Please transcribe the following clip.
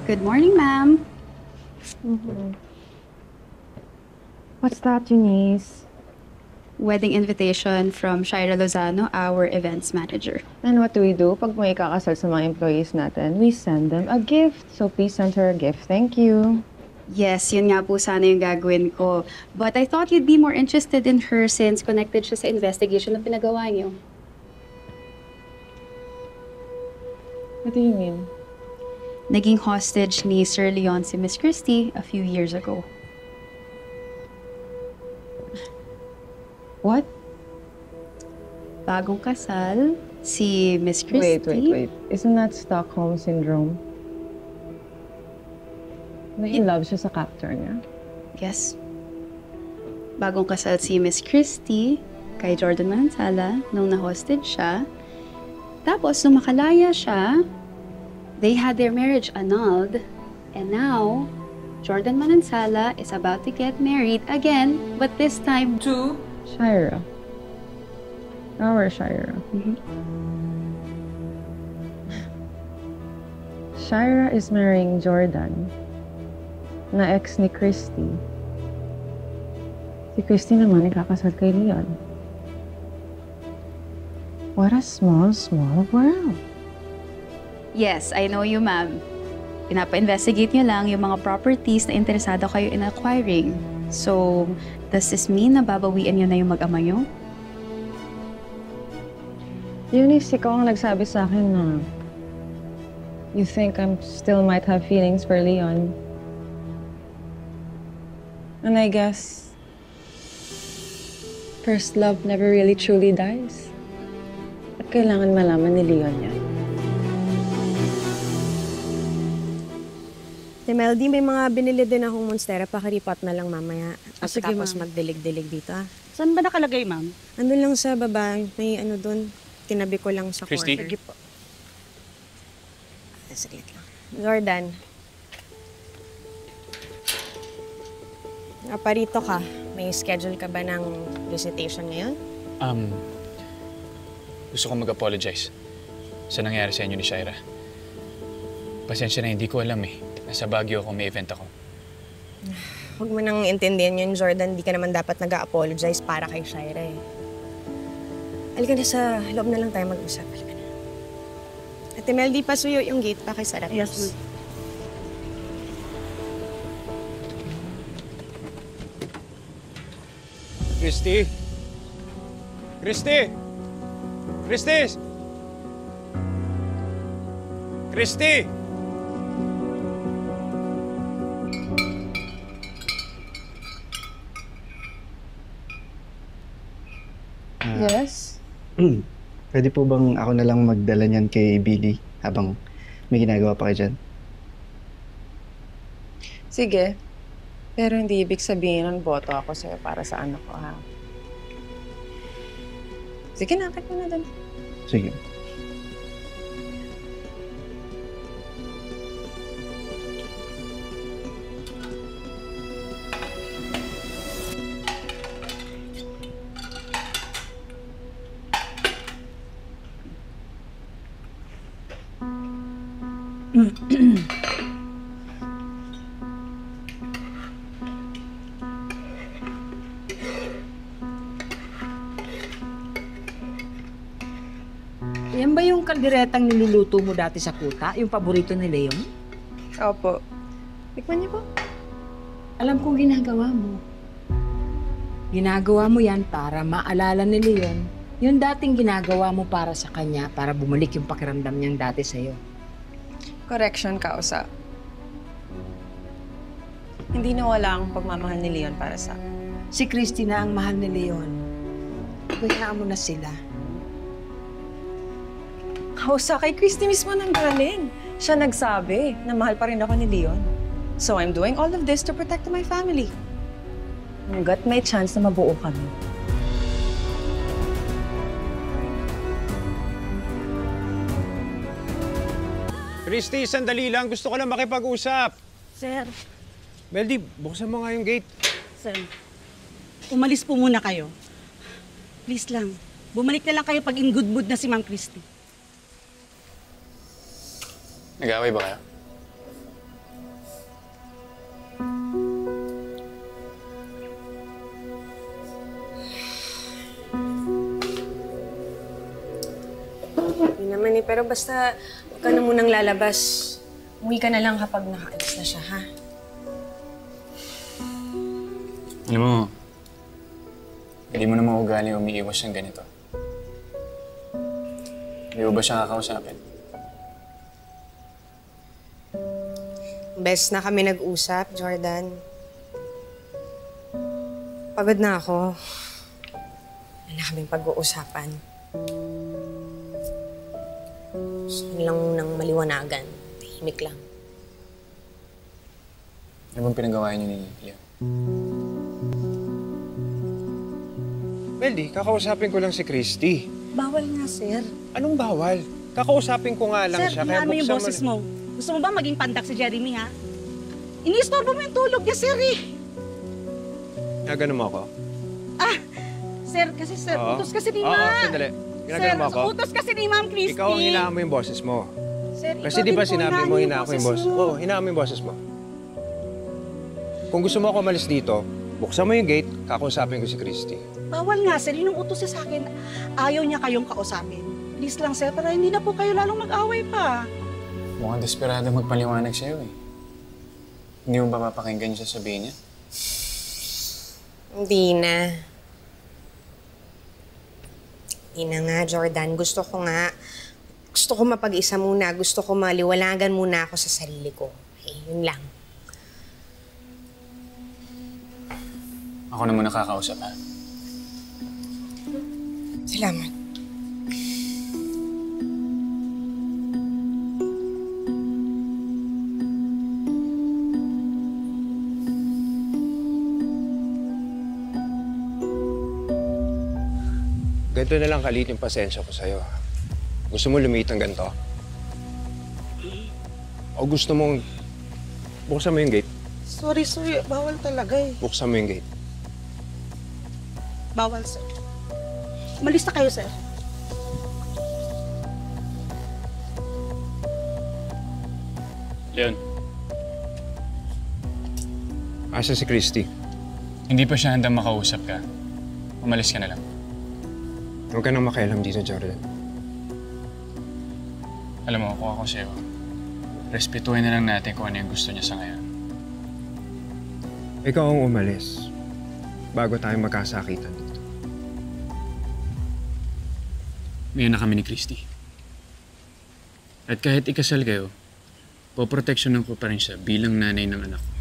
Good morning, ma'am. What's that, Eunice? Wedding invitation from Shira Lozano, our events manager. And what do? Pag may kakasal sa mga employees natin, we send them a gift. So please send her a gift. Thank you. Yes, yun nga po sana yung gagawin ko. But I thought you'd be more interested in her since connected siya sa investigation na pinagawa niyo. What do you mean? Naging hostage ni Sir Leon si Miss Christie a few years ago. What? Bagong kasal, si Miss Christie. Wait. Isn't that Stockholm Syndrome? In love siya sa captor niya? Yes. Bagong kasal si Miss Christie kay Jordan Manansala nung na-hostage siya. Tapos, nung makalaya siya, they had their marriage annulled. And now, Jordan Manansala is about to get married again, but this time to Shira. Our Shira. Shira is marrying Jordan, na ex ni Christy. Si Christy naman ikakasal kay Leon. What a small world. Yes, I know you, ma'am. Pinapa-investigate niyo lang yung mga properties na interesado kayo in acquiring. So, does this mean na babawian niyo na yung mag-ama niyo? Eunice, ikaw ang nagsabi sa akin na you think I still might have feelings for Leon. And I guess first love never really truly dies. At kailangan malaman ni Leon yan. Meldy, may mga binili din akong Monstera. Pakiripat na lang mamaya. Sige, Tapos ma'am. magdilig-dilig dito. Saan ba nakalagay, ma'am? Andun lang sa baba. May ano doon. Tinabi ko lang sa Christy? corner. Sige po. Saglit lang. Jordan. Parito ka. May schedule ka ba ng visitation ngayon? Gusto ko mag-apologize sa nangyari sa inyo ni Shira. Pasensya na, hindi ko alam eh. Nasa Baguio ako, may event ako. Huwag mo nang intindihan yun, Jordan. Hindi ka naman dapat nag-apologize para kay Shira eh. Halika na sa loob na lang tayo mag-usap. Halika na. Ate Meldy, pasuyo yung gate pa kay Sarah. Yes, ma'am. Christy! Christy! Christy! Christy! Yes? Pwede po bang ako na lang magdala niyan kay Billy habang may ginagawa pa kayo dyan? Sige. Pero hindi ibig sabihin ng boto ako sa'yo para sa anak ko, ha? Sige na, akit mo na doon. Sige. Yan ba yung kalderetang niluluto mo dati sa kuta? Yung paborito ni Leon? Opo. Tikman niyo po. Alam kong ginagawa mo. Ginagawa mo yan para maalala ni Leon yung dating ginagawa mo para sa kanya para bumalik yung pakiramdam niyang dati sa'yo. Correction, Kausa. Hindi nawala ang pagmamahal ni Leon para sa akin. Si Christy na ang mahal ni Leon. Bayaan mo na sila. Kausa, kay Christy mismo nang galing. Siya nagsabi na mahal pa rin ako ni Leon. So I'm doing all of this to protect my family. Hanggat may chance na mabuo kami. Christy, sandali lang. Gusto ko lang makipag-usap. Sir, Meldy, buksan mo nga yung gate. sir, umalis po muna kayo. Please lang, bumalik na lang kayo pag in good mood na si Ma'am Christy. Nag-away ba kayo? Basta huwag ka na munang lalabas. Umuwi ka na lang kapag nakaalis na siya, ha? Alam mo, hindi mo naman ugali umiiwas siyang ganito. Hindi mo ba siya kakausapin? Best na kami nag-usap, Jordan. Pagod na ako. Wala na kaming pag-uusapan. Gusto lang ng maliwanagan. Tahimik lang. Ano bang pinagawa niyo ni Leon? Meldy, kakausapin ko lang si Christy. Bawal nga, sir. Anong bawal? Kakausapin ko nga lang Sir, siya. hinaan mo yung buksan boses mo. Gusto mo ba maging pandak si Jeremy, ha? Iniistorbo mo yung tulog niya, sir, eh. Ginagano mo ako? Sir, kasi sir, Oo. utos kasi ni Oo, Ma. sandali. Ginagano mo ako? Sir, utos kasi ni Ma'am Christy. Ikaw ang hinaan mo yung boses mo. Sir, Kasi ikaw di ba din po sinabi mo hinaan ko yung boses? mo. Oo, hinaan mo yung boses mo. Kung gusto mo ako umalis dito, buksan mo yung gate, kakausapin ko si Christy. Bawal nga, sir. Yun yung utos niya sa akin. Ayaw niya kayong kausapin. Please lang, sir, para hindi na po kayo lalong mag-away pa. Mukhang desperado magpaliwanag sa'yo eh. Hindi mo ba papakinggan siya sabihin niya? Hindi na. Hindi na nga, Jordan. Gusto ko mapag-isa muna. Gusto ko maliwanagan muna ako sa sarili ko. Okay, yun lang. Ako na muna kakausap, ha? Salamat. Ganito na lang kalit yung pasensya ko sa'yo. Gusto mo lumiit ng ganito? O gusto mong buksan mo yung gate? Sorry. Bawal talaga eh. Buksan mo yung gate. Bawal, sir. Umalis na kayo, sir. Leon, Asa si Christy? hindi pa siya handang makausap ka. Umalis ka na lang. Huwag ka nang makialam dito, Jordan. Alam mo, kung ako sa'yo, respetuhin na lang natin kung ano yung gusto niya sa ngayon. Ikaw ang umalis bago tayo magkasakitan dito. Ngayon na kami ni Christy. At kahit ikasal kayo, poproteksyonan ko pa rin siya bilang nanay ng anak ko.